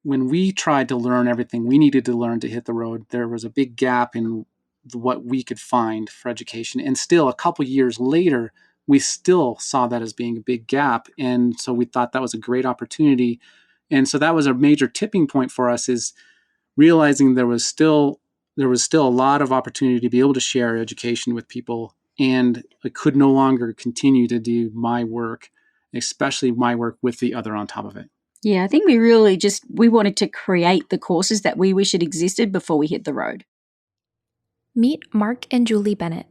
when we tried to learn everything we needed to learn to hit the road, there was a big gap in what we could find for education. And still, a couple years later, we still saw that as being a big gap. And so we thought that was a great opportunity. And so that was a major tipping point for us, is realizing there was still a lot of opportunity to be able to share education with people. And I could no longer continue to do my work, especially my work with the other on top of it. Yeah, I think we wanted to create the courses that we wish had existed before we hit the road. Meet Marc and Julie Bennett,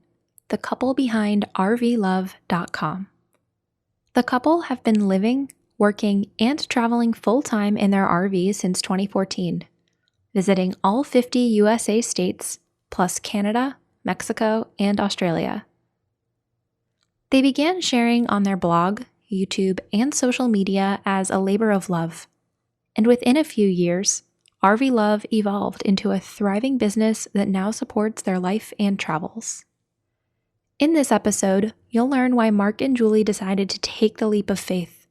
the couple behind RVLove.com. The couple have been living, working, and traveling full-time in their RVs since 2014, visiting all 50 USA states, plus Canada, Mexico, and Australia. They began sharing on their blog, YouTube, and social media as a labor of love, and within a few years, RVLove evolved into a thriving business that now supports their life and travels. In this episode, you'll learn why Marc and Julie decided to take the leap of faith,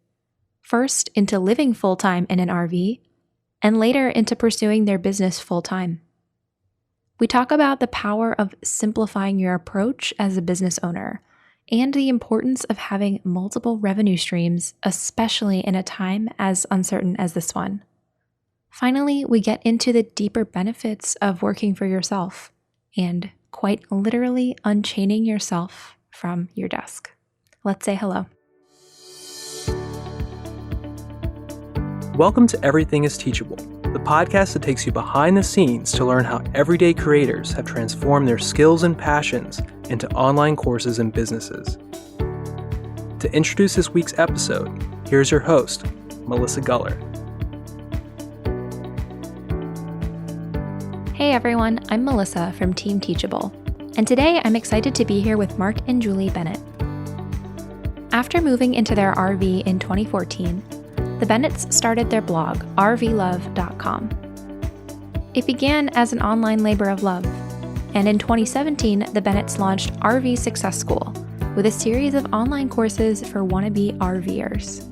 first into living full-time in an RV, and later into pursuing their business full-time. We talk about the power of simplifying your approach as a business owner, and the importance of having multiple revenue streams, especially in a time as uncertain as this one. Finally, we get into the deeper benefits of working for yourself and quite literally unchaining yourself from your desk. Let's say hello. Welcome to Everything is Teachable, the podcast that takes you behind the scenes to learn how everyday creators have transformed their skills and passions into online courses and businesses. To introduce this week's episode, here's your host, Melissa Guller. Hey everyone, I'm Melissa from Team Teachable, and today I'm excited to be here with Marc and Julie Bennett. After moving into their RV in 2014, the Bennetts started their blog, RVLove.com. It began as an online labor of love, and in 2017, the Bennetts launched RV Success School with a series of online courses for wannabe RVers.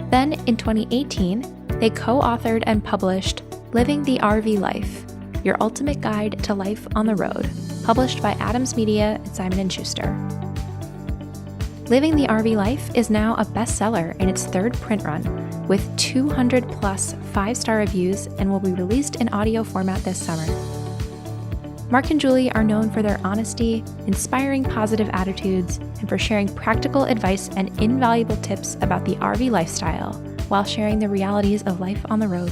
Then, in 2018, they co-authored and published Living the RV Life, Your Ultimate Guide to Life on the Road, published by Adams Media and Simon & Schuster. Living the RV Life is now a bestseller in its third print run, with 200 plus 5-star reviews, and will be released in audio format this summer. Marc and Julie are known for their honesty, inspiring positive attitudes, and for sharing practical advice and invaluable tips about the RV lifestyle, while sharing the realities of life on the road.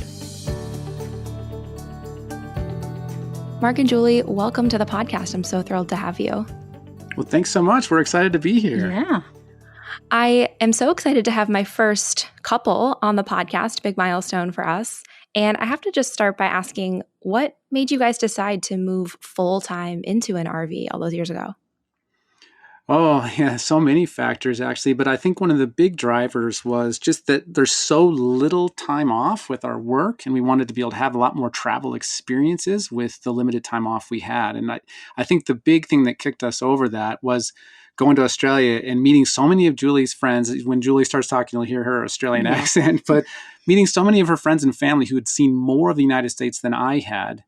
Marc and Julie, welcome to the podcast. I'm so thrilled to have you. Well, thanks so much. We're excited to be here. Yeah. I am so excited to have my first couple on the podcast, big milestone for us. And I have to just start by asking, what made you guys decide to move full-time into an RV all those years ago? Oh, yeah, so many factors actually. But I think one of the big drivers was just that there's so little time off with our work, and we wanted to be able to have a lot more travel experiences with the limited time off we had. And I think the big thing that kicked us over that was going to Australia and meeting so many of Julie's friends. When Julie starts talking, you'll hear her Australian accent, but meeting so many of her friends and family who had seen more of the United States than I had.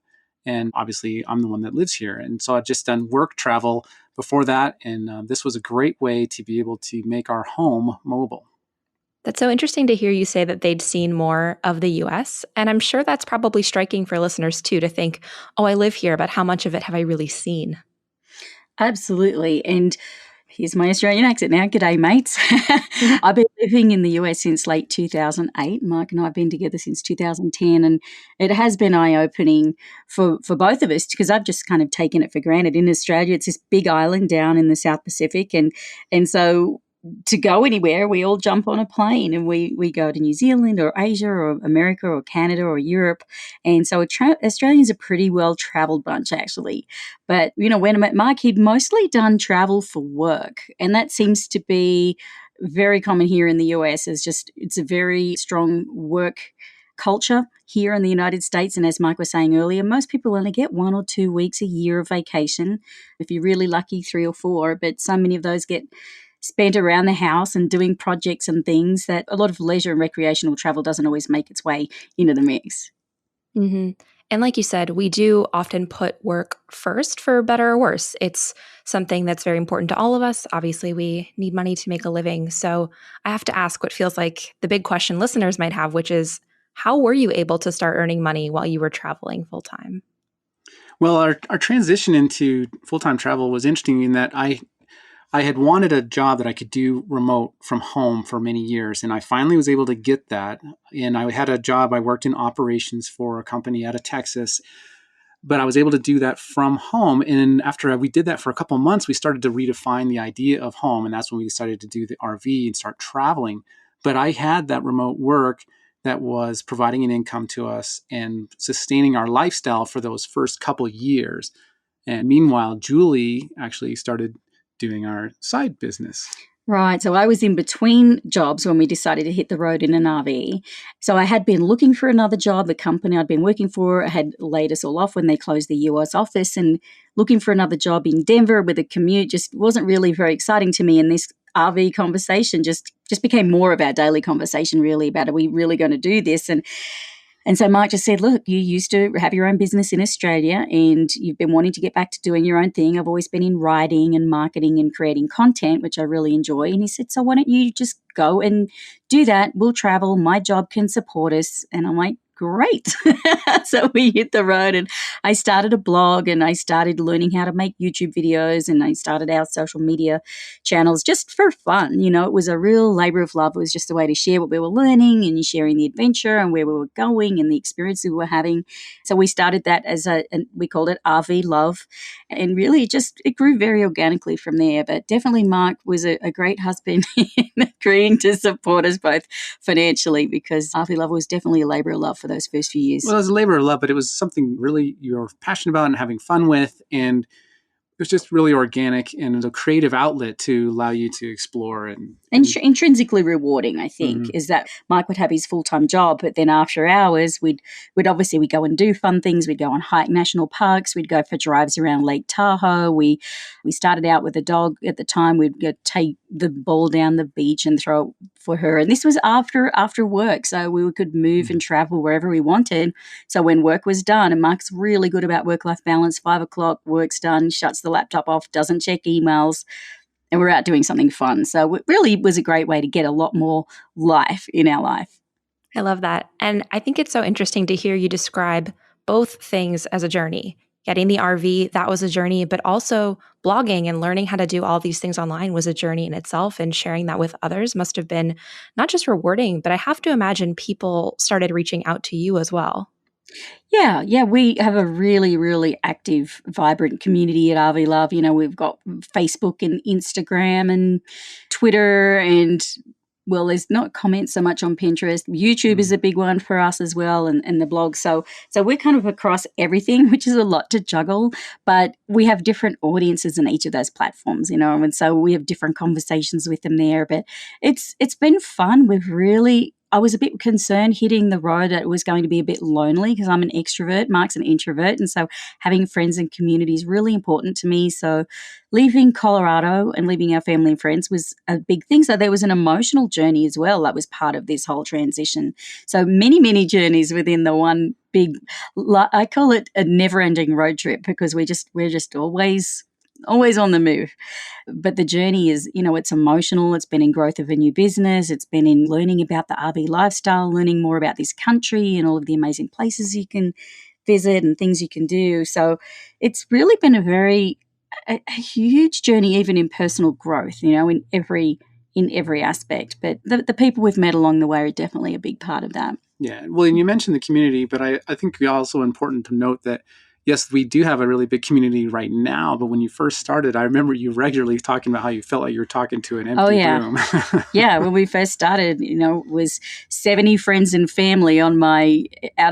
And obviously, I'm the one that lives here. And so I'd just done work travel before that. And this was a great way to be able to make our home mobile. That's so interesting to hear you say that they'd seen more of the US. And I'm sure that's probably striking for listeners too, to think, oh, I live here, but how much of it have I really seen? Absolutely. And here's my Australian accent now. G'day, mates. I've been living in the US since late 2008. Marc and I have been together since 2010, and it has been eye-opening for both of us, because I've just kind of taken it for granted. In Australia, it's this big island down in the South Pacific, and so to go anywhere, we all jump on a plane and we go to New Zealand or Asia or America or Canada or Europe. And so Australians are a pretty well-traveled bunch, actually. But, when I met Marc, he'd mostly done travel for work. And that seems to be very common here in the US. It's a very strong work culture here in the United States. And as Marc was saying earlier, most people only get 1 or 2 weeks a year of vacation. If you're really lucky, 3 or 4. But so many of those get spent around the house and doing projects and things that a lot of leisure and recreational travel doesn't always make its way into the mix. Mm-hmm. And like you said, we do often put work first, for better or worse. It's something that's very important to all of us. Obviously, we need money to make a living. So I have to ask what feels like the big question listeners might have, which is, how were you able to start earning money while you were traveling full time? Well, our transition into full-time travel was interesting in that I had wanted a job that I could do remote from home for many years, and I finally was able to get that. And I had a job, I worked in operations for a company out of Texas, but I was able to do that from home. And after we did that for a couple of months, we started to redefine the idea of home, and that's when we decided to do the RV and start traveling. But I had that remote work that was providing an income to us and sustaining our lifestyle for those first couple years. And meanwhile, Julie actually started doing our side business. Right. So I was in between jobs when we decided to hit the road in an RV. So I had been looking for another job. The company I'd been working for had laid us all off when they closed the US office, and looking for another job in Denver with a commute just wasn't really very exciting to me. And this RV conversation just became more of our daily conversation, really, about, are we really going to do this? And so Mark just said, look, you used to have your own business in Australia and you've been wanting to get back to doing your own thing. I've always been in writing and marketing and creating content, which I really enjoy. And he said, so why don't you just go and do that? We'll travel. My job can support us. And I'm like, great. So we hit the road, and I started a blog, and I started learning how to make YouTube videos, and I started our social media channels just for fun. You know, it was a real labor of love. It was just a way to share what we were learning and sharing the adventure and where we were going and the experience we were having. So we started that as we called it RVLove, and really it grew very organically from there. But definitely Mark was a great husband in agreeing to support us both financially, because RVLove was definitely a labor of love for those first few years. Well, it was a labor of love, but it was something really you're passionate about and having fun with. And it was just really organic and a creative outlet to allow you to explore. And intrinsically rewarding, I think, is that Mike would have his full-time job, but then after hours, we'd go and do fun things. We'd go on hike national parks. We'd go for drives around Lake Tahoe. We started out with a dog at the time. We'd go take the ball down the beach and throw it for her. And this was after work, so we could move and travel wherever we wanted. So when work was done, and Mark's really good about work-life balance, 5 o'clock, work's done, shuts the laptop off, doesn't check emails, and we're out doing something fun. So it really was a great way to get a lot more life in our life. I love that. And I think it's so interesting to hear you describe both things as a journey. Getting the RV, that was a journey, but also blogging and learning how to do all these things online was a journey in itself, and sharing that with others must have been not just rewarding, but I have to imagine people started reaching out to you as well. Yeah, we have a really, really active, vibrant community at RVLove. You know, we've got Facebook and Instagram and Twitter, and well, there's not comments so much on Pinterest. YouTube is a big one for us as well, and the blog. So we're kind of across everything, which is a lot to juggle, but we have different audiences in each of those platforms, you know, and so we have different conversations with them there. But it's been fun. I was a bit concerned hitting the road that it was going to be a bit lonely, because I'm an extrovert, Mark's an introvert, and so having friends and community is really important to me. So leaving Colorado and leaving our family and friends was a big thing. So there was an emotional journey as well that was part of this whole transition. So many, many journeys within the one big, I call it a never-ending road trip, because we're just always on the move. But the journey is, you know, it's emotional. It's been in growth of a new business. It's been in learning about the RV lifestyle, learning more about this country and all of the amazing places you can visit and things you can do. So it's really been a huge journey, even in personal growth, you know, in every aspect. But the people we've met along the way are definitely a big part of that. Yeah. Well, and you mentioned the community, but I think it's also important to note that yes, we do have a really big community right now, but when you first started, I remember you regularly talking about how you felt like you were talking to an empty room. Yeah, when we first started, you know, it was 70 friends and family out of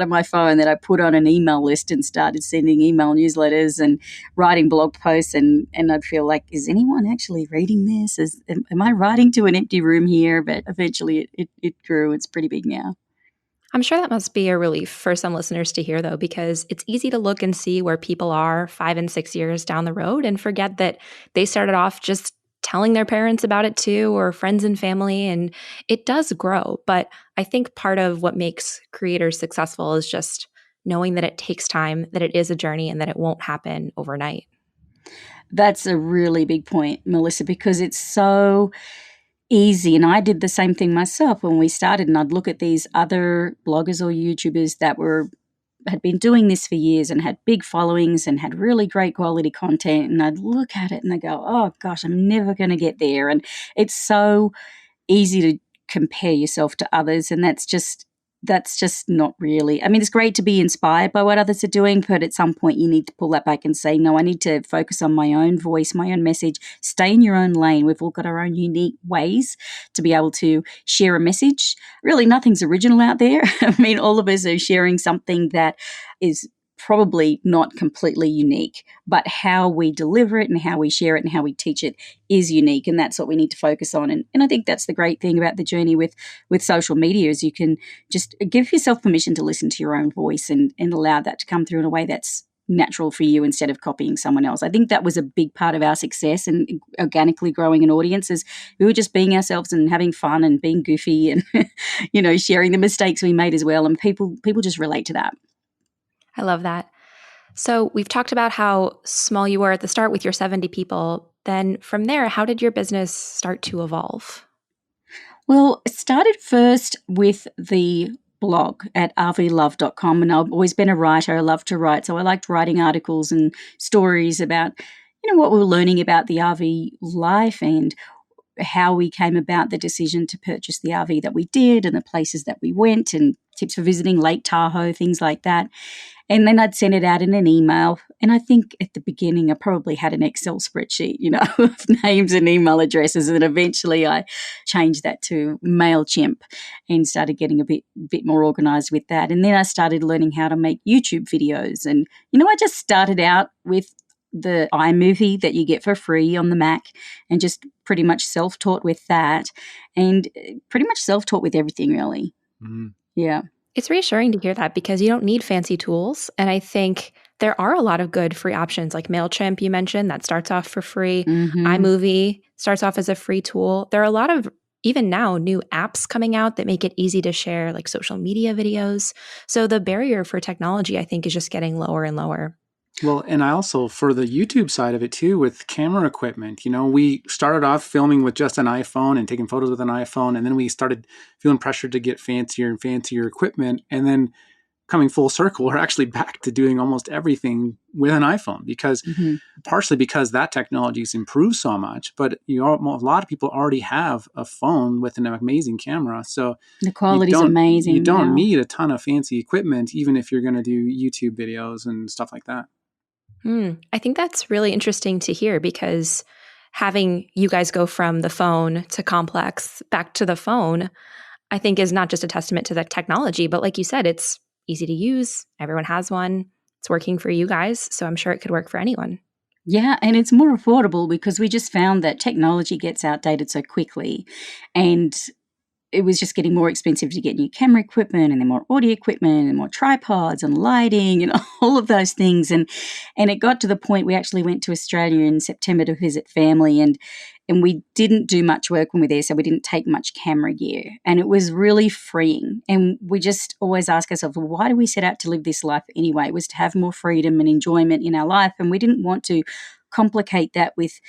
my phone that I put on an email list and started sending email newsletters and writing blog posts, and I'd feel like, is anyone actually reading this? Am I writing to an empty room here? But eventually it grew. It's pretty big now. I'm sure that must be a relief for some listeners to hear, though, because it's easy to look and see where people are 5 and 6 years down the road and forget that they started off just telling their parents about it too, or friends and family. And it does grow. But I think part of what makes creators successful is just knowing that it takes time, that it is a journey, and that it won't happen overnight. That's a really big point, Melissa, because it's so easy. And I did the same thing myself when we started, and I'd look at these other bloggers or YouTubers that had been doing this for years and had big followings and had really great quality content, and I'd look at it and I go, oh gosh, I'm never going to get there. And it's so easy to compare yourself to others, and that's just not really. I mean, it's great to be inspired by what others are doing, but at some point you need to pull that back and say, no, I need to focus on my own voice, my own message, stay in your own lane. We've all got our own unique ways to be able to share a message. Really, nothing's original out there. I mean, all of us are sharing something that is probably not completely unique, but how we deliver it and how we share it and how we teach it is unique, and that's what we need to focus on. And I think that's the great thing about the journey with social media is you can just give yourself permission to listen to your own voice and allow that to come through in a way that's natural for you instead of copying someone else. I think that was a big part of our success and organically growing an audience is we were just being ourselves and having fun and being goofy and sharing the mistakes we made as well, and people just relate to that. I love that. So we've talked about how small you were at the start with your 70 people. Then from there, how did your business start to evolve? Well, it started first with the blog at RVLove.com, and I've always been a writer. I love to write, so I liked writing articles and stories about what we were learning about the RV life and how we came about the decision to purchase the RV that we did and the places that we went and tips for visiting Lake Tahoe, things like that. And then I'd send it out in an email. And I think at the beginning, I probably had an Excel spreadsheet, of names and email addresses. And eventually I changed that to MailChimp and started getting a bit more organized with that. And then I started learning how to make YouTube videos. And, I just started out with the iMovie that you get for free on the Mac and just pretty much self-taught with that and pretty much self-taught with everything, really. Mm-hmm. Yeah. It's reassuring to hear that because you don't need fancy tools. And I think there are a lot of good free options like MailChimp, you mentioned, that starts off for free. Mm-hmm. iMovie starts off as a free tool. There are a lot of, even now, new apps coming out that make it easy to share like social media videos. So the barrier for technology, I think, is just getting lower and lower. Well, and I also, for the YouTube side of it too, with camera equipment, we started off filming with just an iPhone and taking photos with an iPhone. And then we started feeling pressured to get fancier and fancier equipment. And then coming full circle, we're actually back to doing almost everything with an iPhone because partially because that technology's improved so much, but a lot of people already have a phone with an amazing camera. So the quality's amazing. You don't need a ton of fancy equipment, even if you're going to do YouTube videos and stuff like that. I think that's really interesting to hear because having you guys go from the phone to complex back to the phone, I think is not just a testament to the technology, but like you said, it's easy to use. Everyone has one. It's working for you guys. So I'm sure it could work for anyone. Yeah, and it's more affordable because we just found that technology gets outdated so quickly. And it was just getting more expensive to get new camera equipment and then more audio equipment and more tripods and lighting and all of those things. And it got to the point we actually went to Australia in September to visit family and we didn't do much work when we were there, so we didn't take much camera gear. And it was really freeing. And we just always ask ourselves, well, why do we set out to live this life anyway? It was to have more freedom and enjoyment in our life. And we didn't want to complicate that with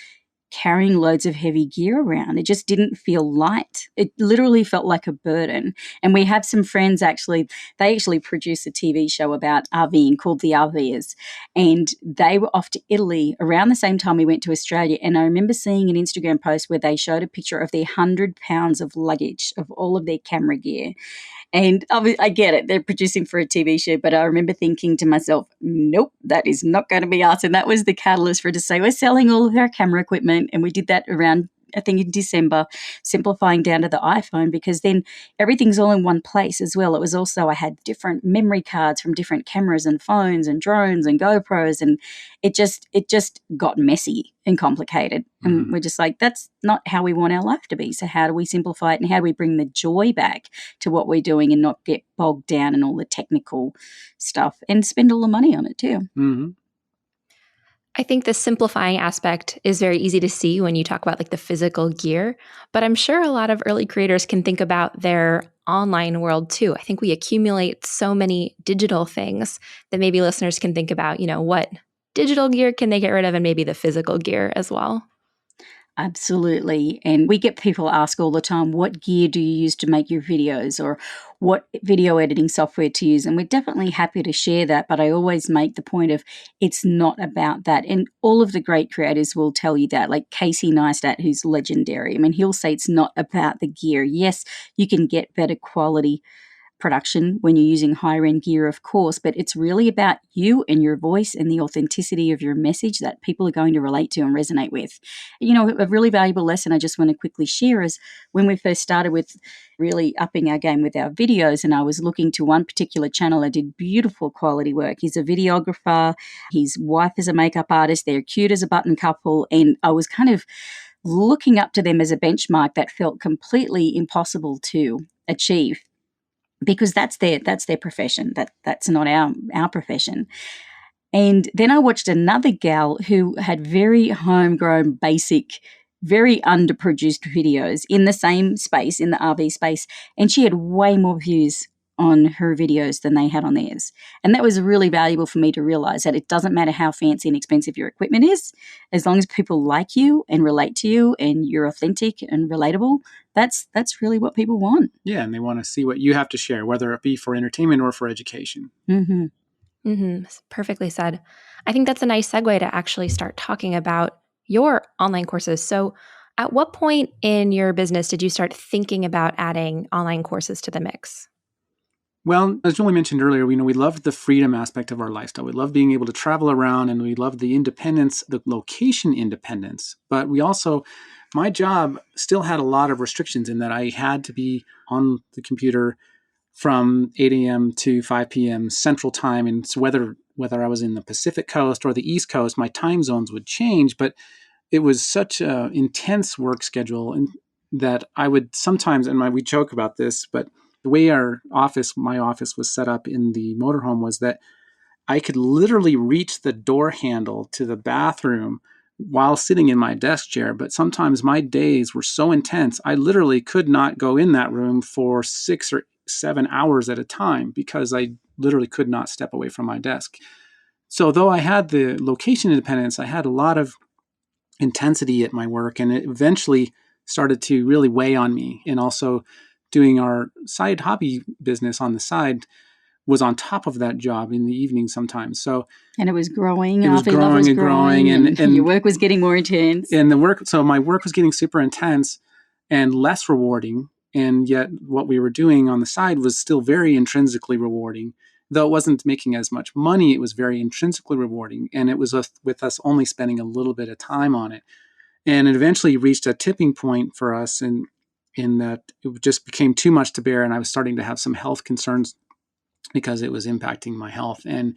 carrying loads of heavy gear around. It just didn't feel light. It literally felt like a burden. And we have some friends they actually produce a TV show about RVing called The RVers. And they were off to Italy around the same time we went to Australia. And I remember seeing an Instagram post where they showed a picture of their 100 pounds of luggage of all of their camera gear. And I get it, they're producing for a TV show, but I remember thinking to myself, nope, that is not going to be us. And that was the catalyst for it to say, we're selling all of our camera equipment. And we did that around, I think, in December, simplifying down to the iPhone because then everything's all in one place as well. It was also, I had different memory cards from different cameras and phones and drones and GoPros. And it just got messy and complicated. And we're just like, that's not how we want our life to be. So how do we simplify it and how do we bring the joy back to what we're doing and not get bogged down in all the technical stuff and spend all the money on it too? Mm-hmm. I think the simplifying aspect is very easy to see when you talk about like the physical gear, but I'm sure a lot of early creators can think about their online world too. I think we accumulate so many digital things that maybe listeners can think about, what digital gear can they get rid of and maybe the physical gear as well. Absolutely. And we get people ask all the time, what gear do you use to make your videos, or what video editing software to use? And we're definitely happy to share that. But I always make the point of it's not about that. And all of the great creators will tell you that, like Casey Neistat, who's legendary. I mean, he'll say it's not about the gear. Yes, you can get better quality production when you're using higher end gear, of course, but it's really about you and your voice and the authenticity of your message that people are going to relate to and resonate with. A really valuable lesson I just want to quickly share is when we first started with really upping our game with our videos, and I was looking to one particular channel that did beautiful quality work. He's a videographer, his wife is a makeup artist, they're cute as a button couple, and I was kind of looking up to them as a benchmark that felt completely impossible to achieve, because that's their profession. That's not our profession. And then I watched another gal who had very homegrown, basic, very underproduced videos in the same space, in the RV space, and she had way more views on her videos than they had on theirs. And that was really valuable for me to realize that it doesn't matter how fancy and expensive your equipment is, as long as people like you and relate to you and you're authentic and relatable, that's really what people want. Yeah, and they want to see what you have to share, whether it be for entertainment or for education. Mm-hmm. Mm-hmm. Perfectly said. I think that's a nice segue to actually start talking about your online courses. So at what point in your business did you start thinking about adding online courses to the mix? Well, as Julie mentioned earlier, we love the freedom aspect of our lifestyle. We love being able to travel around, and we love the independence, the location independence. But we also, my job still had a lot of restrictions in that I had to be on the computer from 8 a.m. to 5 p.m. Central Time. And so whether I was in the Pacific Coast or the East Coast, my time zones would change. But it was such an intense work schedule, and that I would sometimes, and we joke about this, but the way my office was set up in the motorhome was that I could literally reach the door handle to the bathroom while sitting in my desk chair. But sometimes my days were so intense, I literally could not go in that room for 6 or 7 hours at a time because I literally could not step away from my desk. So though I had the location independence, I had a lot of intensity at my work, and it eventually started to really weigh on me. And also doing our side hobby business on the side was on top of that job in the evening sometimes. So, and it was growing. It was growing and growing, and your work was getting more intense. So my work was getting super intense and less rewarding. And yet what we were doing on the side was still very intrinsically rewarding. Though it wasn't making as much money, it was very intrinsically rewarding. And it was with us only spending a little bit of time on it. And it eventually reached a tipping point for us in that it just became too much to bear. And I was starting to have some health concerns because it was impacting my health. And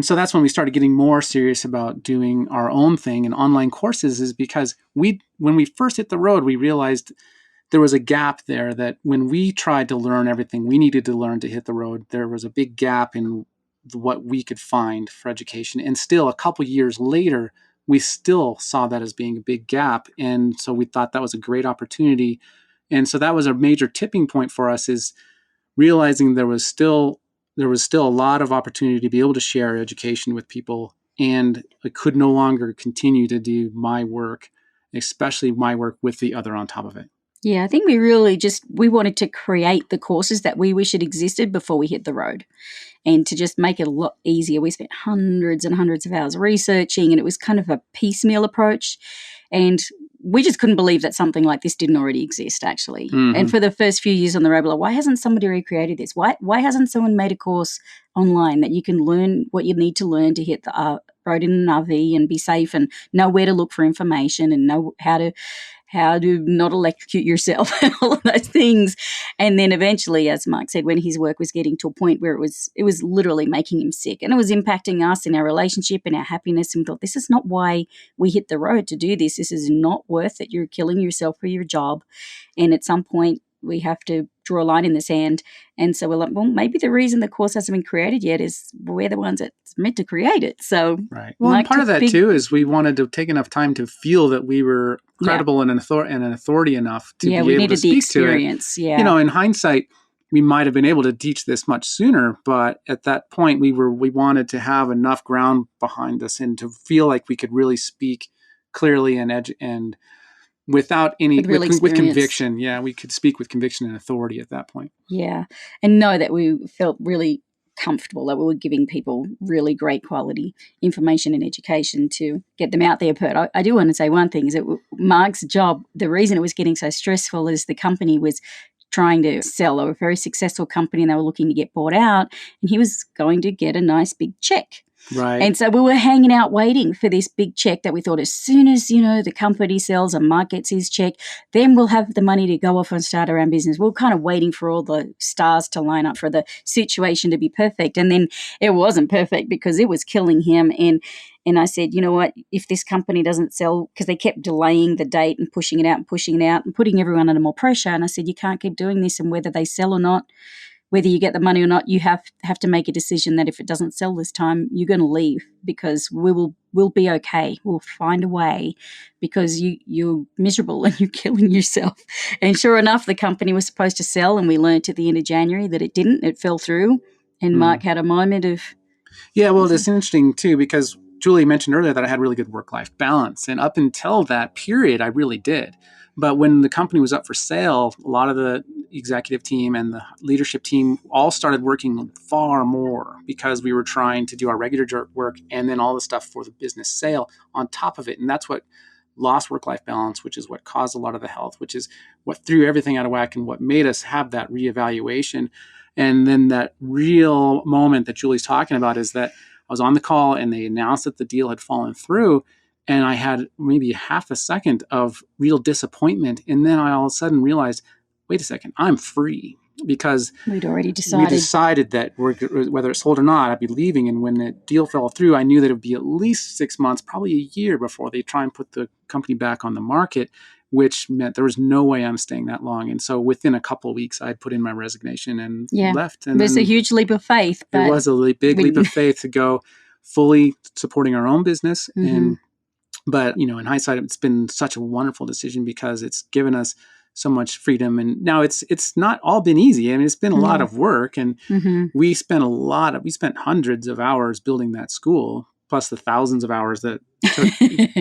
so that's when we started getting more serious about doing our own thing and online courses, is because when we first hit the road, we realized there was a gap there, that when we tried to learn everything we needed to learn to hit the road, there was a big gap in what we could find for education. And still a couple years later, we still saw that as being a big gap. And so we thought that was a great opportunity. And so that was a major tipping point for us, is realizing there was still a lot of opportunity to be able to share education with people. And I could no longer continue to do my work, especially my work with the other on top of it. Yeah, I think we wanted to create the courses that we wish had existed before we hit the road. And to just make it a lot easier, we spent hundreds and hundreds of hours researching, and it was kind of a piecemeal approach. And we just couldn't believe that something like this didn't already exist, actually. Mm-hmm. And for the first few years on the road, why hasn't somebody recreated this? Why hasn't someone made a course online that you can learn what you need to learn to hit the road in an RV and be safe and know where to look for information and know how to not electrocute yourself and all of those things. And then eventually, as Mark said, when his work was getting to a point where it was literally making him sick and it was impacting us in our relationship and our happiness, and we thought, this is not why we hit the road to do this. This is not worth it. You're killing yourself for your job. And at some point, we have to draw a line in the sand. And so we're like, well, maybe the reason the course hasn't been created yet is we're the ones that's meant to create it. So right. Well, and part of that too is we wanted to take enough time to feel that we were credible and an authority enough to be able to speak to it. Yeah. In hindsight, we might have been able to teach this much sooner, but at that point we wanted to have enough ground behind us and to feel like we could really speak clearly and without any with conviction. Yeah, we could speak with conviction and authority at that point. Yeah, and know that we felt really comfortable that we were giving people really great quality information and education to get them out there. But I do want to say one thing is that Mark's job, the reason it was getting so stressful is the company was trying to sell. They were a very successful company and they were looking to get bought out, and he was going to get a nice big check. Right. And so we were hanging out waiting for this big check that we thought as soon as, the company sells and Mark gets his check, then we'll have the money to go off and start our own business. We were kind of waiting for all the stars to line up for the situation to be perfect. And then it wasn't perfect because it was killing him. And I said, you know what, if this company doesn't sell, because they kept delaying the date and pushing it out and putting everyone under more pressure. And I said, you can't keep doing this, and whether they sell or not, whether you get the money or not, you have to make a decision that if it doesn't sell this time, you're going to leave, because we'll be okay. We'll find a way, because you're miserable and you're killing yourself. And sure enough, the company was supposed to sell, and we learned at the end of January that it didn't. It fell through, and Mark had a moment of... Yeah, well, it's interesting too, because Julie mentioned earlier that I had really good work-life balance. And up until that period, I really did. But when the company was up for sale, a lot of the executive team and the leadership team all started working far more, because we were trying to do our regular work and then all the stuff for the business sale on top of it. And that's what lost work-life balance, which is what caused a lot of the health, which is what threw everything out of whack and what made us have that reevaluation. And then that real moment that Julie's talking about is that I was on the call and they announced that the deal had fallen through. And I had maybe half a second of real disappointment. And then I all of a sudden realized, wait a second, I'm free, because we'd already decided. We decided that whether it's sold or not, I'd be leaving. And when the deal fell through, I knew that it would be at least 6 months, probably a year before they try and put the company back on the market, which meant there was no way I'm staying that long. And so within a couple of weeks, I'd put in my resignation and left. And it was a huge leap of faith. It was a big leap of faith to go fully supporting our own business. But, in hindsight, it's been such a wonderful decision, because it's given us so much freedom. And now it's not all been easy. I mean, it's been a lot of work, and we spent hundreds of hours building that school, plus the thousands of hours that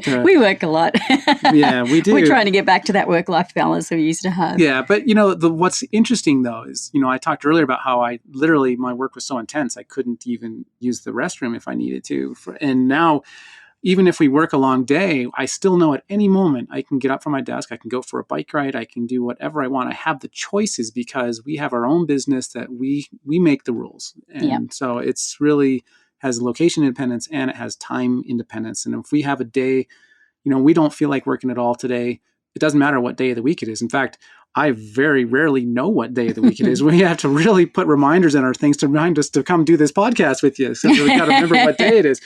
took we work a lot. Yeah, we do. We're trying to get back to that work-life balance we used to have. Yeah, but what's interesting though is, I talked earlier about how my work was so intense I couldn't even use the restroom if I needed to. And now, even if we work a long day, I still know at any moment I can get up from my desk, I can go for a bike ride, I can do whatever I want. I have the choices, because we have our own business that we make the rules. And so it's really has location independence and it has time independence. And if we have a day, we don't feel like working at all today, it doesn't matter what day of the week it is. In fact, I very rarely know what day of the week it is. We have to really put reminders in our things to remind us to come do this podcast with you. So we got to remember what day it is.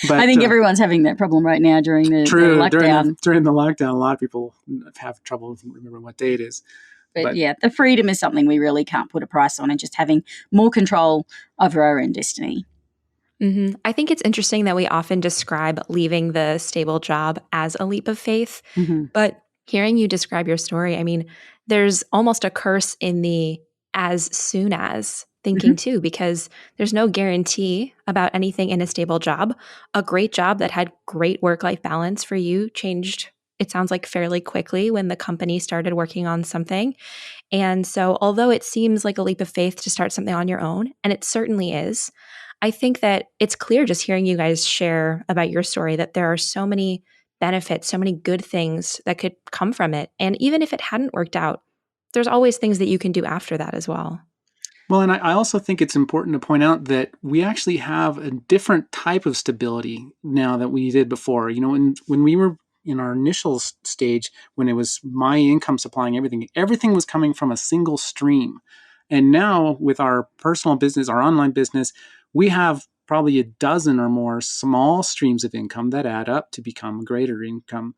But I think everyone's having that problem right now during the lockdown. During the lockdown, a lot of people have trouble remembering what day it is. But the freedom is something we really can't put a price on, and just having more control over our own destiny. I think it's interesting that we often describe leaving the stable job as a leap of faith, but hearing you describe your story, I mean, there's almost a curse in the as soon as thinking too, because there's no guarantee about anything in a stable job. A great job that had great work-life balance for you changed, it sounds like, fairly quickly when the company started working on something. And so although it seems like a leap of faith to start something on your own, and it certainly is, I think that it's clear just hearing you guys share about your story that there are so many benefits, so many good things that could come from it. And even if it hadn't worked out, there's always things that you can do after that as well. Well, and I also think it's important to point out that we actually have a different type of stability now that we did before. When we were in our initial stage, when it was my income supplying everything was coming from a single stream. And now with our personal business, our online business, we have probably a dozen or more small streams of income that add up to become greater income.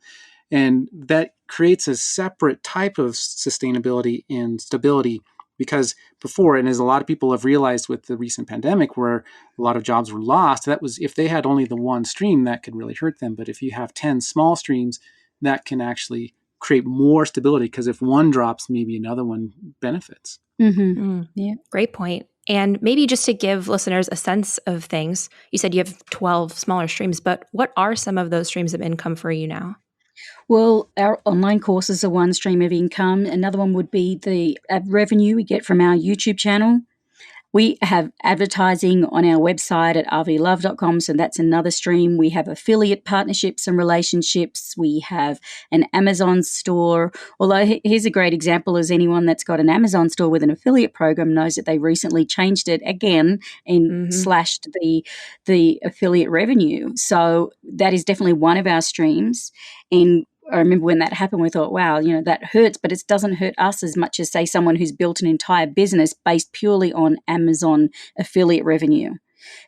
And that creates a separate type of sustainability and stability Because before, and as a lot of people have realized with the recent pandemic where a lot of jobs were lost, that was if they had only the one stream, that could really hurt them. But if you have 10 small streams, that can actually create more stability, because if one drops, maybe another one benefits. Yeah. Great point. And maybe just to give listeners a sense of things, you said you have 12 smaller streams, but what are some of those streams of income for you now? Well, our online courses are one stream of income. Another one would be the revenue we get from our YouTube channel. We have advertising on our website at RVLove.com, so that's another stream. We have affiliate partnerships and relationships. We have an Amazon store. Although here's a great example, as anyone that's got an Amazon store with an affiliate program knows that they recently changed it again and slashed the affiliate revenue. So that is definitely one of our streams. And I remember when that happened, we thought, wow, that hurts, but it doesn't hurt us as much as, say, someone who's built an entire business based purely on Amazon affiliate revenue.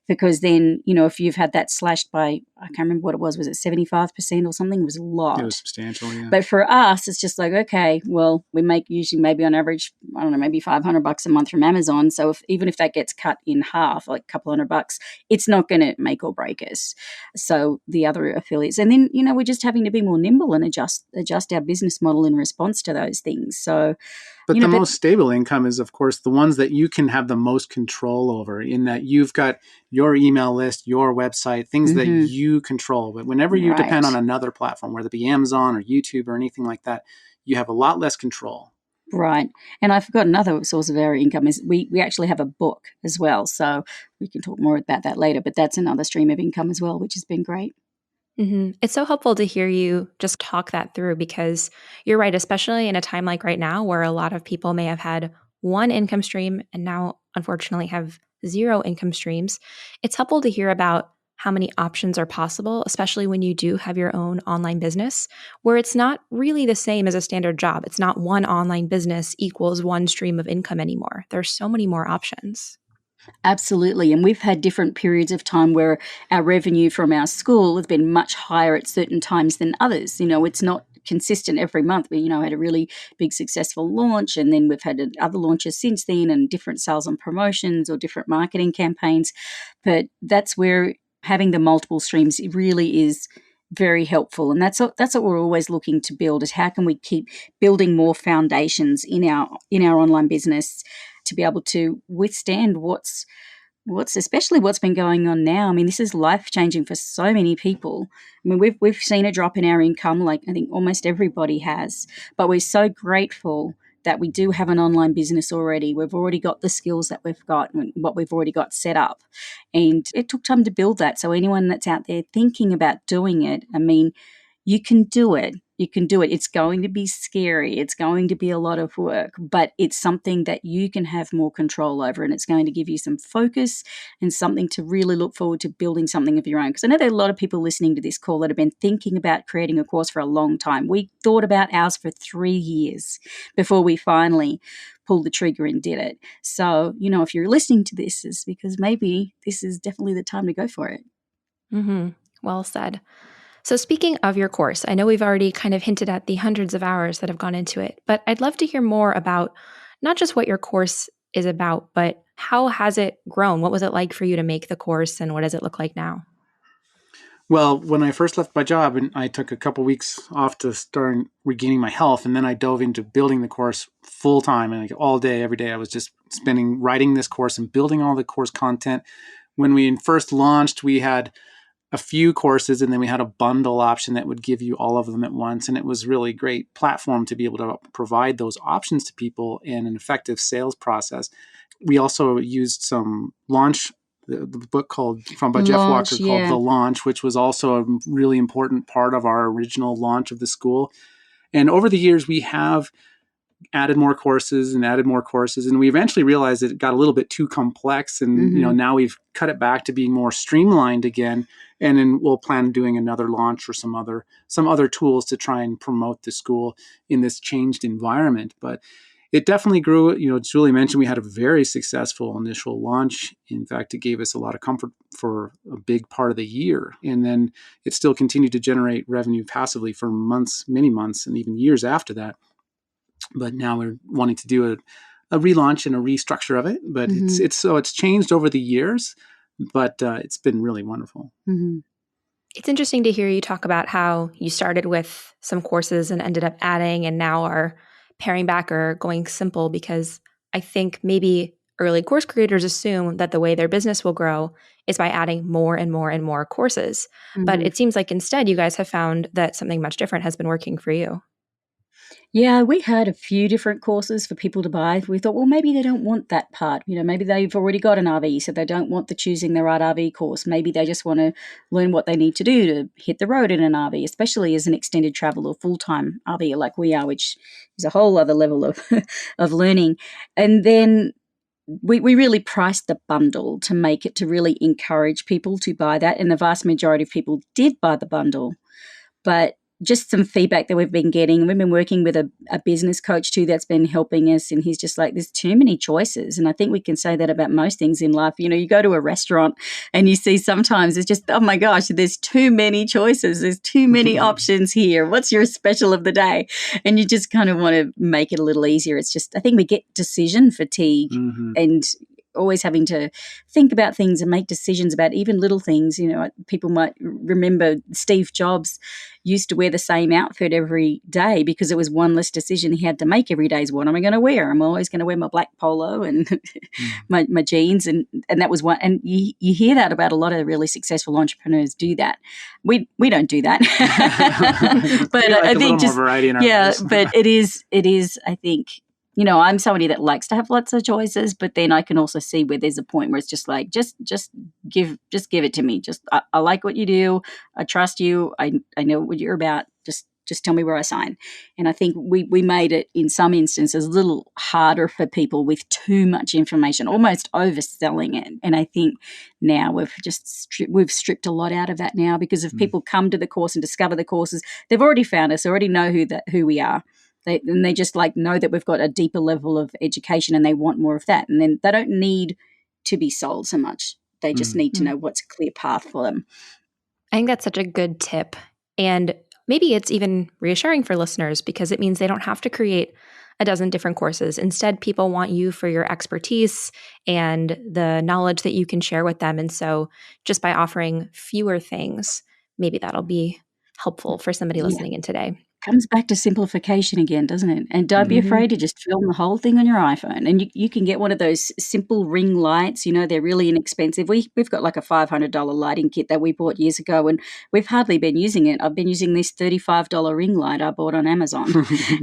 Because then, if you've had that slashed by, I can't remember what it was it 75% or something? It was a lot. It was substantial, yeah. But for us, it's just like, okay, well, we make usually maybe on average, I don't know, maybe $500 a month from Amazon. So even if that gets cut in half, like a couple $100, it's not going to make or break us. So the other affiliates, and then, we're just having to be more nimble and adjust our business model in response to those things. So, but the most stable income is, of course, the ones that you can have the most control over, in that you've got your email list, your website, things that you control. But whenever you depend on another platform, whether it be Amazon or YouTube or anything like that, you have a lot less control. Right. And I forgot another source of our income is we actually have a book as well. So we can talk more about that later, but that's another stream of income as well, which has been great. It's so helpful to hear you just talk that through, because you're right, especially in a time like right now where a lot of people may have had one income stream and now unfortunately have zero income streams. It's helpful to hear about how many options are possible, especially when you do have your own online business, where it's not really the same as a standard job. It's not one online business equals one stream of income anymore. There's so many more options. Absolutely. And we've had different periods of time where our revenue from our school has been much higher at certain times than others. It's not consistent every month. We, had a really big successful launch, and then we've had other launches since then, and different sales and promotions or different marketing campaigns. But that's where having the multiple streams really is very helpful. And that's what we're always looking to build, is how can we keep building more foundations in our online business to be able to withstand what's especially what's been going on now. I mean, this is life-changing for so many people. I mean, we've seen a drop in our income, like I think almost everybody has, but we're so grateful that we do have an online business already. We've already got the skills that we've got, what we've already got set up. And it took time to build that. So anyone that's out there thinking about doing it, I mean, you can do it. You can do it. It's going to be scary. It's going to be a lot of work, but it's something that you can have more control over, and it's going to give you some focus and something to really look forward to building something of your own. Because I know there are a lot of people listening to this call that have been thinking about creating a course for a long time. We thought about ours for 3 years before we finally pulled the trigger and did it. So, if you're listening to this, is because maybe this is definitely the time to go for it. Well said. So speaking of your course, I know we've already kind of hinted at the hundreds of hours that have gone into it, but I'd love to hear more about not just what your course is about, but how has it grown? What was it like for you to make the course, and what does it look like now? Well, when I first left my job, and I took a couple weeks off to start regaining my health, and then I dove into building the course full time, and like all day, every day, I was just spending writing this course and building all the course content. When we first launched, we had a few courses, and then we had a bundle option that would give you all of them at once. And it was really a great platform to be able to provide those options to people in an effective sales process. We also used some launch, the book by Jeff Walker called The Launch, which was also a really important part of our original launch of the school. And over the years, we have added more courses, and we eventually realized that it got a little bit too complex, and now we've cut it back to being more streamlined again, and then we'll plan on doing another launch or some other tools to try and promote the school in this changed environment. But it definitely grew. Julie mentioned we had a very successful initial launch. In fact, it gave us a lot of comfort for a big part of the year, and then it still continued to generate revenue passively for months, many months, and even years after that. But now we're wanting to do a relaunch and a restructure of it, but it's changed over the years, but it's been really wonderful. Mm-hmm. It's interesting to hear you talk about how you started with some courses and ended up adding and now are paring back or going simple, because I think maybe early course creators assume that the way their business will grow is by adding more and more and more courses. Mm-hmm. But it seems like instead you guys have found that something much different has been working for you. Yeah, we had a few different courses for people to buy. We thought, well, maybe they don't want that part. Maybe they've already got an RV, so they don't want the choosing the right RV course. Maybe they just want to learn what they need to do to hit the road in an RV, especially as an extended travel or full-time RVer like we are, which is a whole other level of of learning. And then we really priced the bundle to make it to really encourage people to buy that. And the vast majority of people did buy the bundle. But just some feedback that we've been getting. We've been working with a business coach too that's been helping us, and he's just like, there's too many choices. And I think we can say that about most things in life. You go to a restaurant and you see sometimes it's just, oh my gosh, there's too many choices. There's too many options here. What's your special of the day? And you just kind of want to make it a little easier. It's just, I think we get decision fatigue and always having to think about things and make decisions about even little things. People might remember Steve Jobs used to wear the same outfit every day because it was one less decision he had to make every day. Is what am I going to wear? I'm always going to wear my black polo and my jeans, and that was one. And you hear that about a lot of really successful entrepreneurs do that. We don't do that, but I think just more variety in our lives. But it is. I think. I'm somebody that likes to have lots of choices, but then I can also see where there's a point where it's just like, just give it to me. I like what you do. I trust you. I know what you're about. Just tell me where I sign. And I think we made it in some instances a little harder for people with too much information, almost overselling it. And I think now we've stripped a lot out of that now, because if people come to the course and discover the courses, they've already found us, already know who we are. They just know that we've got a deeper level of education and they want more of that. And then they don't need to be sold so much. They just need to know what's a clear path for them. I think that's such a good tip. And maybe it's even reassuring for listeners, because it means they don't have to create a dozen different courses. Instead, people want you for your expertise and the knowledge that you can share with them. And so just by offering fewer things, maybe that'll be helpful for somebody listening in today. Comes back to simplification again, doesn't it? And don't be afraid to just film the whole thing on your iPhone. And you can get one of those simple ring lights. They're really inexpensive. We've got like a $500 lighting kit that we bought years ago, and we've hardly been using it. I've been using this $35 ring light I bought on Amazon,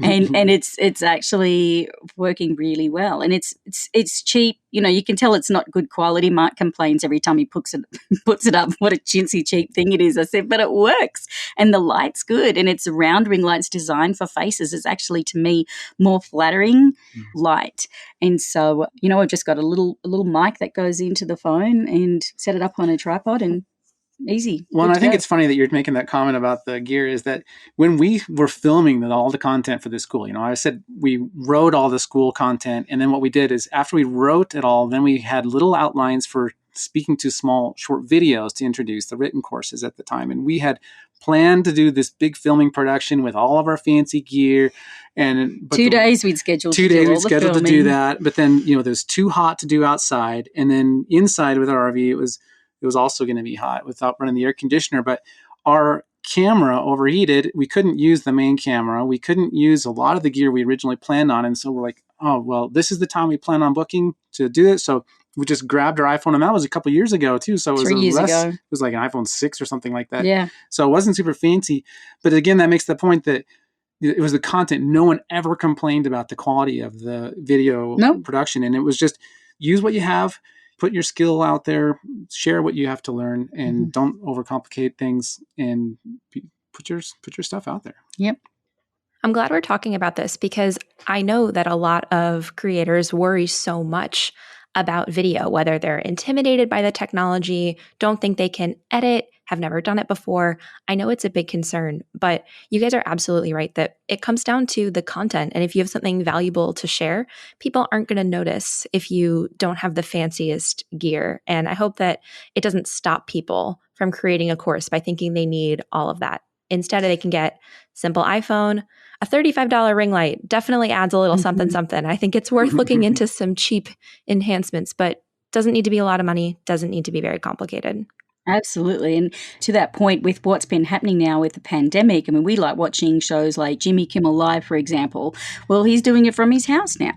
and it's actually working really well. And it's cheap. You can tell it's not good quality. Mark complains every time he puts it up. What a chintzy cheap thing it is. I said, but it works, and the light's good, and it's a round ring lights designed for faces. Is actually, to me, more flattering light. And so, I've just got a little mic that goes into the phone and set it up on a tripod, and easy. Well, and I think it's funny that you're making that comment about the gear, is that when we were filming all the content for the school, I said we wrote all the school content. And then what we did is, after we wrote it all, then we had little outlines for speaking to small short videos to introduce the written courses at the time. And we had planned to do this big filming production with all of our fancy gear. And 2 days we'd scheduled to do that. But then, it was too hot to do outside. And then inside with our RV, it was also going to be hot without running the air conditioner. But our camera overheated. We couldn't use the main camera. We couldn't use a lot of the gear we originally planned on. And so we're like, oh, well, this is the time we plan on booking to do it. So we just grabbed our iPhone, and that was a couple years ago too. So it was 3 years ago. It was like an iPhone 6 or something like that. Yeah. So it wasn't super fancy. But again, that makes the point that it was the content. No one ever complained about the quality of the video production. And it was just use what you have. Put your skill out there, share what you have to learn, and don't overcomplicate things, and put your stuff out there. Yep. I'm glad we're talking about this, because I know that a lot of creators worry so much about video, whether they're intimidated by the technology, don't think they can edit, have never done it before. I know it's a big concern, but you guys are absolutely right that it comes down to the content. And if you have something valuable to share, people aren't going to notice if you don't have the fanciest gear. And I hope that it doesn't stop people from creating a course by thinking they need all of that. Instead, they can get simple iPhone, a $35 ring light definitely adds a little something, something. I think it's worth looking into some cheap enhancements, but doesn't need to be a lot of money, doesn't need to be very complicated. Absolutely. And to that point, with what's been happening now with the pandemic, I mean, we like watching shows like Jimmy Kimmel Live, for example. Well, he's doing it from his house now.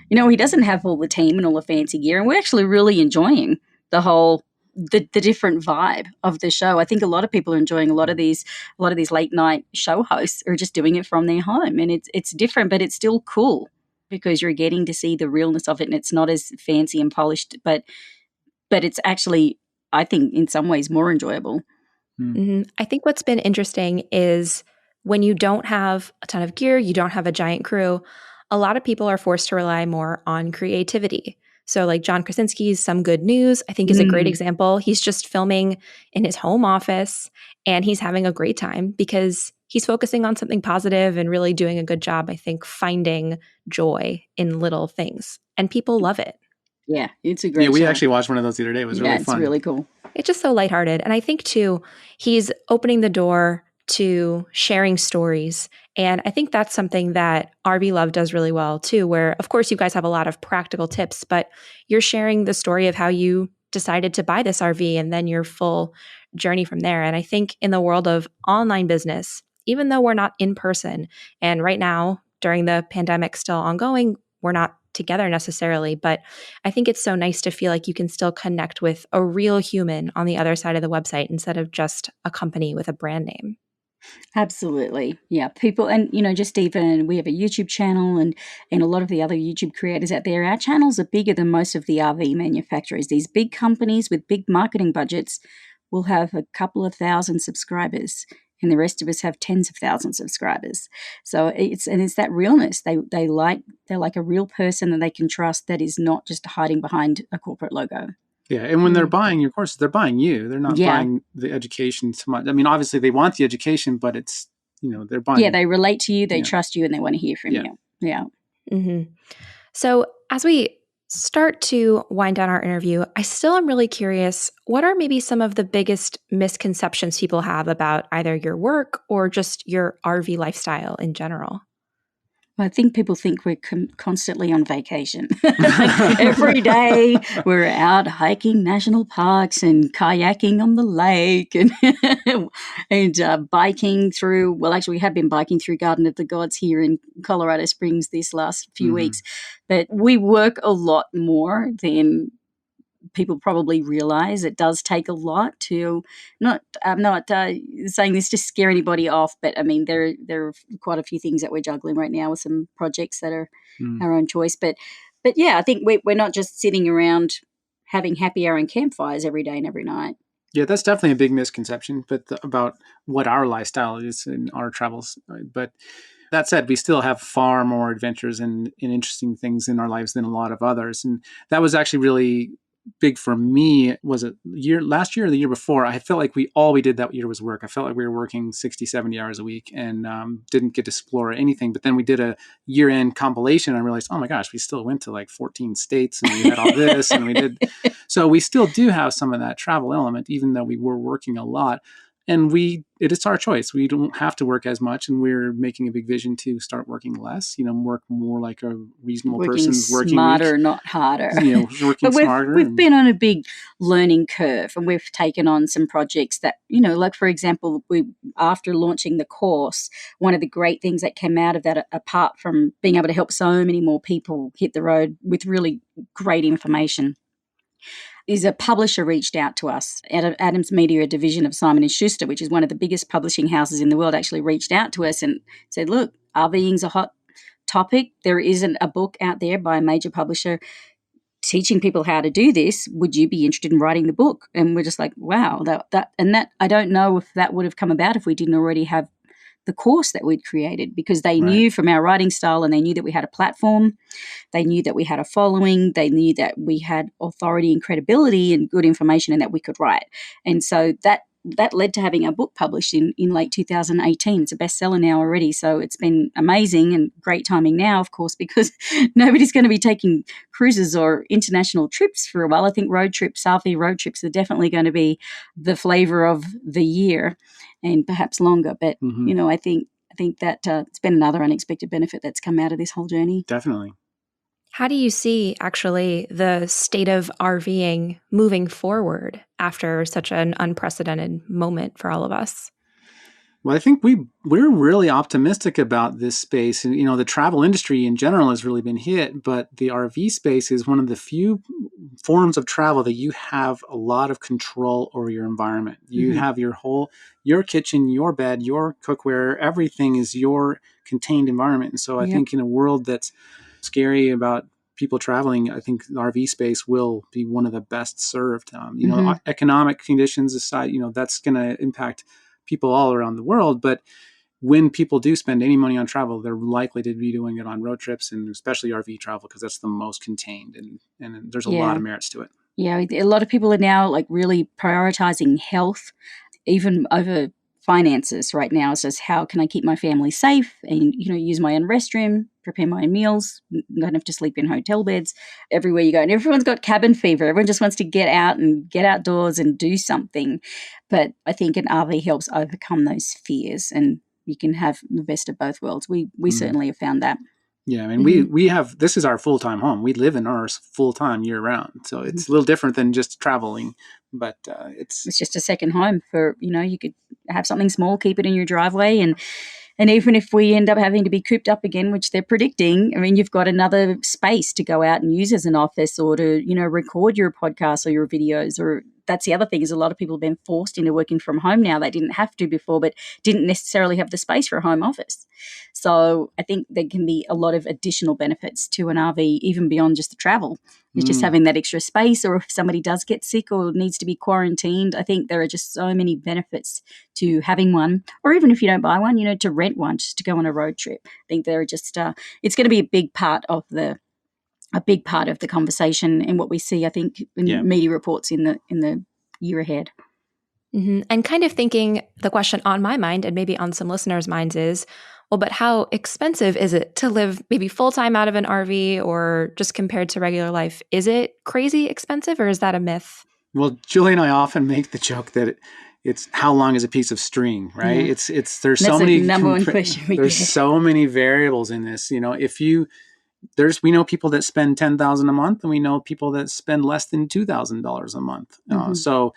He doesn't have all the team and all the fancy gear, and we're actually really enjoying the different vibe of the show. I think a lot of people are enjoying a lot of these late night show hosts are just doing it from their home, and it's different, but it's still cool because you're getting to see the realness of it, and it's not as fancy and polished, but it's actually, I think, in some ways more enjoyable. Mm-hmm. I think what's been interesting is when you don't have a ton of gear, you don't have a giant crew, a lot of people are forced to rely more on creativity. So like John Krasinski's Some Good News, I think is a great example. He's just filming in his home office and he's having a great time because he's focusing on something positive and really doing a good job, I think, finding joy in little things. And people love it. Yeah, it's a great show. We show. actually watched one of those the other day. It was really fun. It's really cool. It's just so lighthearted. And I think, too, he's opening the door to sharing stories. And I think that's something that RVLove does really well, too, where, of course, you guys have a lot of practical tips, but you're sharing the story of how you decided to buy this RV and then your full journey from there. And I think in the world of online business, even though we're not in person, and right now, during the pandemic still ongoing, we're not together necessarily, but I think it's so nice to feel like you can still connect with a real human on the other side of the website instead of just a company with a brand name. Absolutely. Yeah. People, and, just even we have a YouTube channel and a lot of the other YouTube creators out there, our channels are bigger than most of the RV manufacturers. These big companies with big marketing budgets will have a couple of thousand subscribers, and the rest of us have tens of thousands of subscribers. So it's that realness. They're like a real person that they can trust, that is not just hiding behind a corporate logo. Yeah, and when they're buying your courses, they're buying you. They're not buying the education so much. I mean, obviously they want the education, but it's, they're buying. Yeah, they relate to you, they trust you, and they want to hear from you. Yeah. Mm-hmm. So as we start to wind down our interview, I still am really curious, what are maybe some of the biggest misconceptions people have about either your work or just your RV lifestyle in general? I think people think we're constantly on vacation. Every day we're out hiking national parks and kayaking on the lake and biking through, well, actually we have been biking through Garden of the Gods here in Colorado Springs this last few weeks. But we work a lot more than people probably realize. It does take a lot to I'm not saying this to scare anybody off, but I mean, there are quite a few things that we're juggling right now with some projects that are our own choice. But yeah, I think we're not just sitting around having happy hour and campfires every day and every night. Yeah, that's definitely a big misconception, but about what our lifestyle is in our travels. But that said, we still have far more adventures and interesting things in our lives than a lot of others. And that was actually really big for me. Was it last year or the year before? I felt like all we did that year was work. I felt like we were working 60, 70 hours a week and didn't get to explore anything. But then we did a year-end compilation and I realized, oh my gosh, we still went to like 14 states and we had all this and we did. So we still do have some of that travel element, even though we were working a lot. And it is our choice. We don't have to work as much, and we're making a big vision to start working less. Work more like a reasonable person's working smarter, week. not harder. Working smarter. We've been on a big learning curve, and we've taken on some projects that, like for example, after launching the course, one of the great things that came out of that, apart from being able to help so many more people hit the road with really great information, is a publisher reached out to us. Adams Media, a division of Simon & Schuster, which is one of the biggest publishing houses in the world, actually reached out to us and said, look, RVing's a hot topic. There isn't a book out there by a major publisher teaching people how to do this. Would you be interested in writing the book? And we're just like, wow, that I don't know if that would have come about if we didn't already have the course that we'd created, because they knew from our writing style, and they knew that we had a platform, they knew that we had a following, they knew that we had authority and credibility and good information and that we could write. And so that led to having our book published in late 2018. It's a bestseller now already. So it's been amazing and great timing now, of course, because nobody's going to be taking cruises or international trips for a while. I think RV road trips are definitely going to be the flavor of the year and perhaps longer. But, I think I think that it's been another unexpected benefit that's come out of this whole journey. Definitely. How do you see actually the state of RVing moving forward after such an unprecedented moment for all of us? Well, I think we're really optimistic about this space, and the travel industry in general has really been hit, but the RV space is one of the few forms of travel that you have a lot of control over your environment. You have your kitchen, your bed, your cookware, everything is your contained environment. And so I think in a world that's scary about people traveling, I think the RV space will be one of the best served. Economic conditions aside, that's going to impact people all around the world. But when people do spend any money on travel, they're likely to be doing it on road trips, and especially RV travel, because that's the most contained, and there's a lot of merits to it. Yeah, a lot of people are now like really prioritizing health, even over finances right now. It's just, how can I keep my family safe and, use my own restroom, prepare my own meals, don't have to sleep in hotel beds everywhere you go. And everyone's got cabin fever. Everyone just wants to get out and get outdoors and do something. But I think an RV helps overcome those fears, and you can have the best of both worlds. We certainly have found that. Yeah, I mean, we have, this is our full-time home. We live in ours full-time year-round. So it's a little different than just traveling, but it's just a second home for, you could have something small, keep it in your driveway. And even if we end up having to be cooped up again, which they're predicting, I mean, you've got another space to go out and use as an office, or to, record your podcasts or your videos. Or that's the other thing, is a lot of people have been forced into working from home now. They didn't have to before, but didn't necessarily have the space for a home office. So I think there can be a lot of additional benefits to an RV, even beyond just the travel. It's just having that extra space, or if somebody does get sick or needs to be quarantined. I think there are just so many benefits to having one, or even if you don't buy one, to rent one just to go on a road trip. I think there are just it's going to be a big part of the conversation and what we see, I think, in media reports in the year ahead. And kind of thinking, the question on my mind and maybe on some listeners' minds is, well, but how expensive is it to live maybe full-time out of an RV, or just compared to regular life? Is it crazy expensive, or is that a myth? Well, Julie and I often make the joke that it's how long is a piece of string, right? Yeah. There's That's so many number one question we there's get. so many variables in this. We know people that spend $10,000 a month, and we know people that spend less than $2,000 a month. So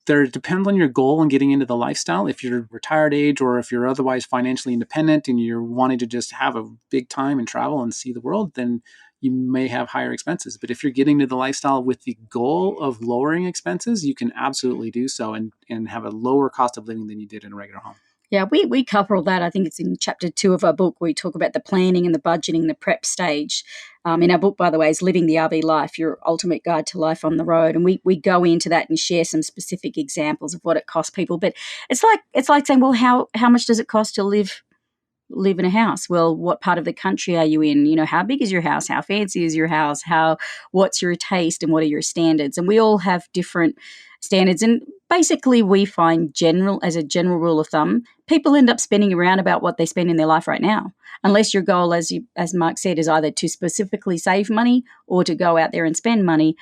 there depends on your goal in getting into the lifestyle. If you're retired age, or if you're otherwise financially independent and you're wanting to just have a big time and travel and see the world, then you may have higher expenses. But if you're getting to the lifestyle with the goal of lowering expenses, you can absolutely do so and have a lower cost of living than you did in a regular home. Yeah, we cover all that. I think it's in chapter 2 of our book. We talk about the planning and the budgeting, the prep stage. In our book, by the way, is Living the RV Life, Your Ultimate Guide to Life on the Road. And we go into that and share some specific examples of what it costs people. But it's like saying, well, how much does it cost to live in a house? Well, what part of the country are you in? How big is your house? How fancy is your house? What's your taste, and what are your standards? And we all have different standards. And basically, we find as a general rule of thumb, people end up spending around about what they spend in their life right now, unless your goal, as Mark said, is either to specifically save money or to go out there and spend money.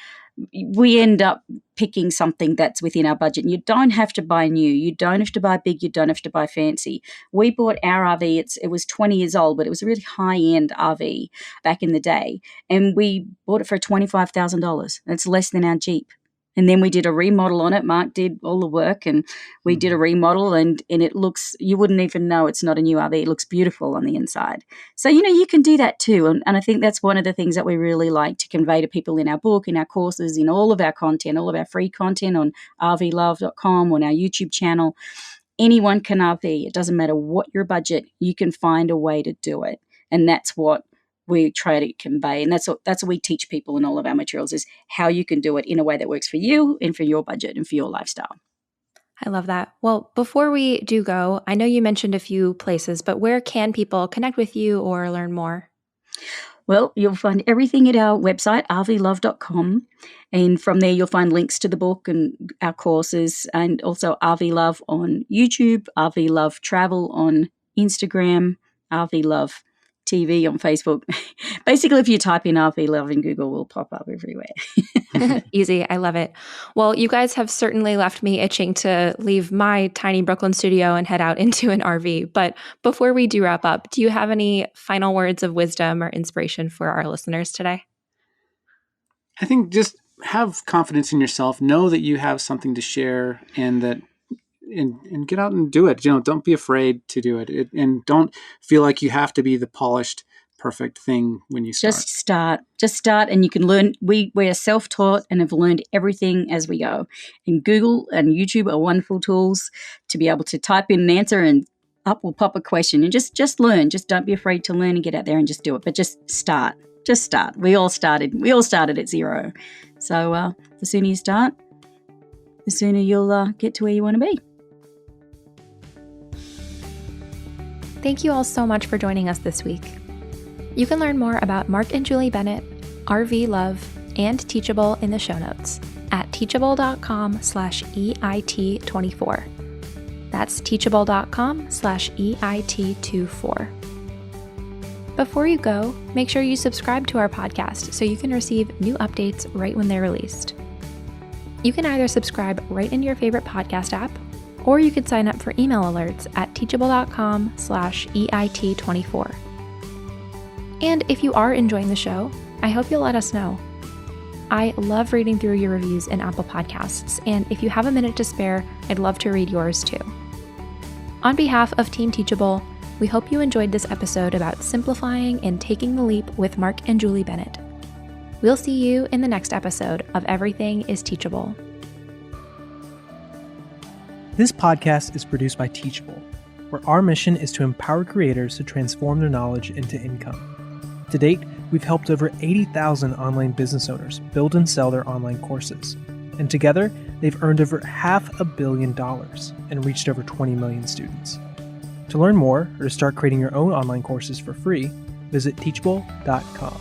We end up picking something that's within our budget. And you don't have to buy new. You don't have to buy big. You don't have to buy fancy. We bought our RV. It was 20 years old, but it was a really high-end RV back in the day. And we bought it for $25,000. That's less than our Jeep. And then we did a remodel on it. Mark did all the work, and we did a remodel, and it looks, you wouldn't even know it's not a new RV. It looks beautiful on the inside. So, you can do that too. And I think that's one of the things that we really like to convey to people in our book, in our courses, in all of our content, all of our free content on RVLove.com, on our YouTube channel. Anyone can RV. It doesn't matter what your budget, you can find a way to do it. And that's what we try to convey, and that's what we teach people in all of our materials, is how you can do it in a way that works for you and for your budget and for your lifestyle. I love that. Well, before we do go, I know you mentioned a few places, but where can people connect with you or learn more? Well, you'll find everything at our website, RVLove.com, and from there you'll find links to the book and our courses, and also RVLove on YouTube, RVLove Travel on Instagram, RVLove TV, on Facebook. Basically, if you type in RVLove in Google, we'll pop up everywhere. Easy. I love it. Well, you guys have certainly left me itching to leave my tiny Brooklyn studio and head out into an RV. But before we do wrap up, do you have any final words of wisdom or inspiration for our listeners today? I think just have confidence in yourself. Know that you have something to share, and that and get out and do it. Don't be afraid to do it. And don't feel like you have to be the polished, perfect thing when you start. Just start, and you can learn. We are self-taught and have learned everything as we go. And Google and YouTube are wonderful tools to be able to type in an answer and up will pop a question. And just learn. Just don't be afraid to learn and get out there and just do it. But just start. Just start. We all started at zero. So the sooner you start, the sooner you'll get to where you want to be. Thank you all so much for joining us this week. You can learn more about Marc and Julie Bennett, RVLove, and Teachable in the show notes at teachable.com/EIT24. That's teachable.com/EIT24. Before you go, make sure you subscribe to our podcast so you can receive new updates right when they're released. You can either subscribe right in your favorite podcast app, or you could sign up for email alerts at teachable.com/EIT24. And if you are enjoying the show, I hope you'll let us know. I love reading through your reviews in Apple Podcasts, and if you have a minute to spare, I'd love to read yours too. On behalf of Team Teachable, we hope you enjoyed this episode about simplifying and taking the leap with Marc and Julie Bennett. We'll see you in the next episode of Everything is Teachable. This podcast is produced by Teachable, where our mission is to empower creators to transform their knowledge into income. To date, we've helped over 80,000 online business owners build and sell their online courses. And together, they've earned over $500 million and reached over 20 million students. To learn more or to start creating your own online courses for free, visit teachable.com.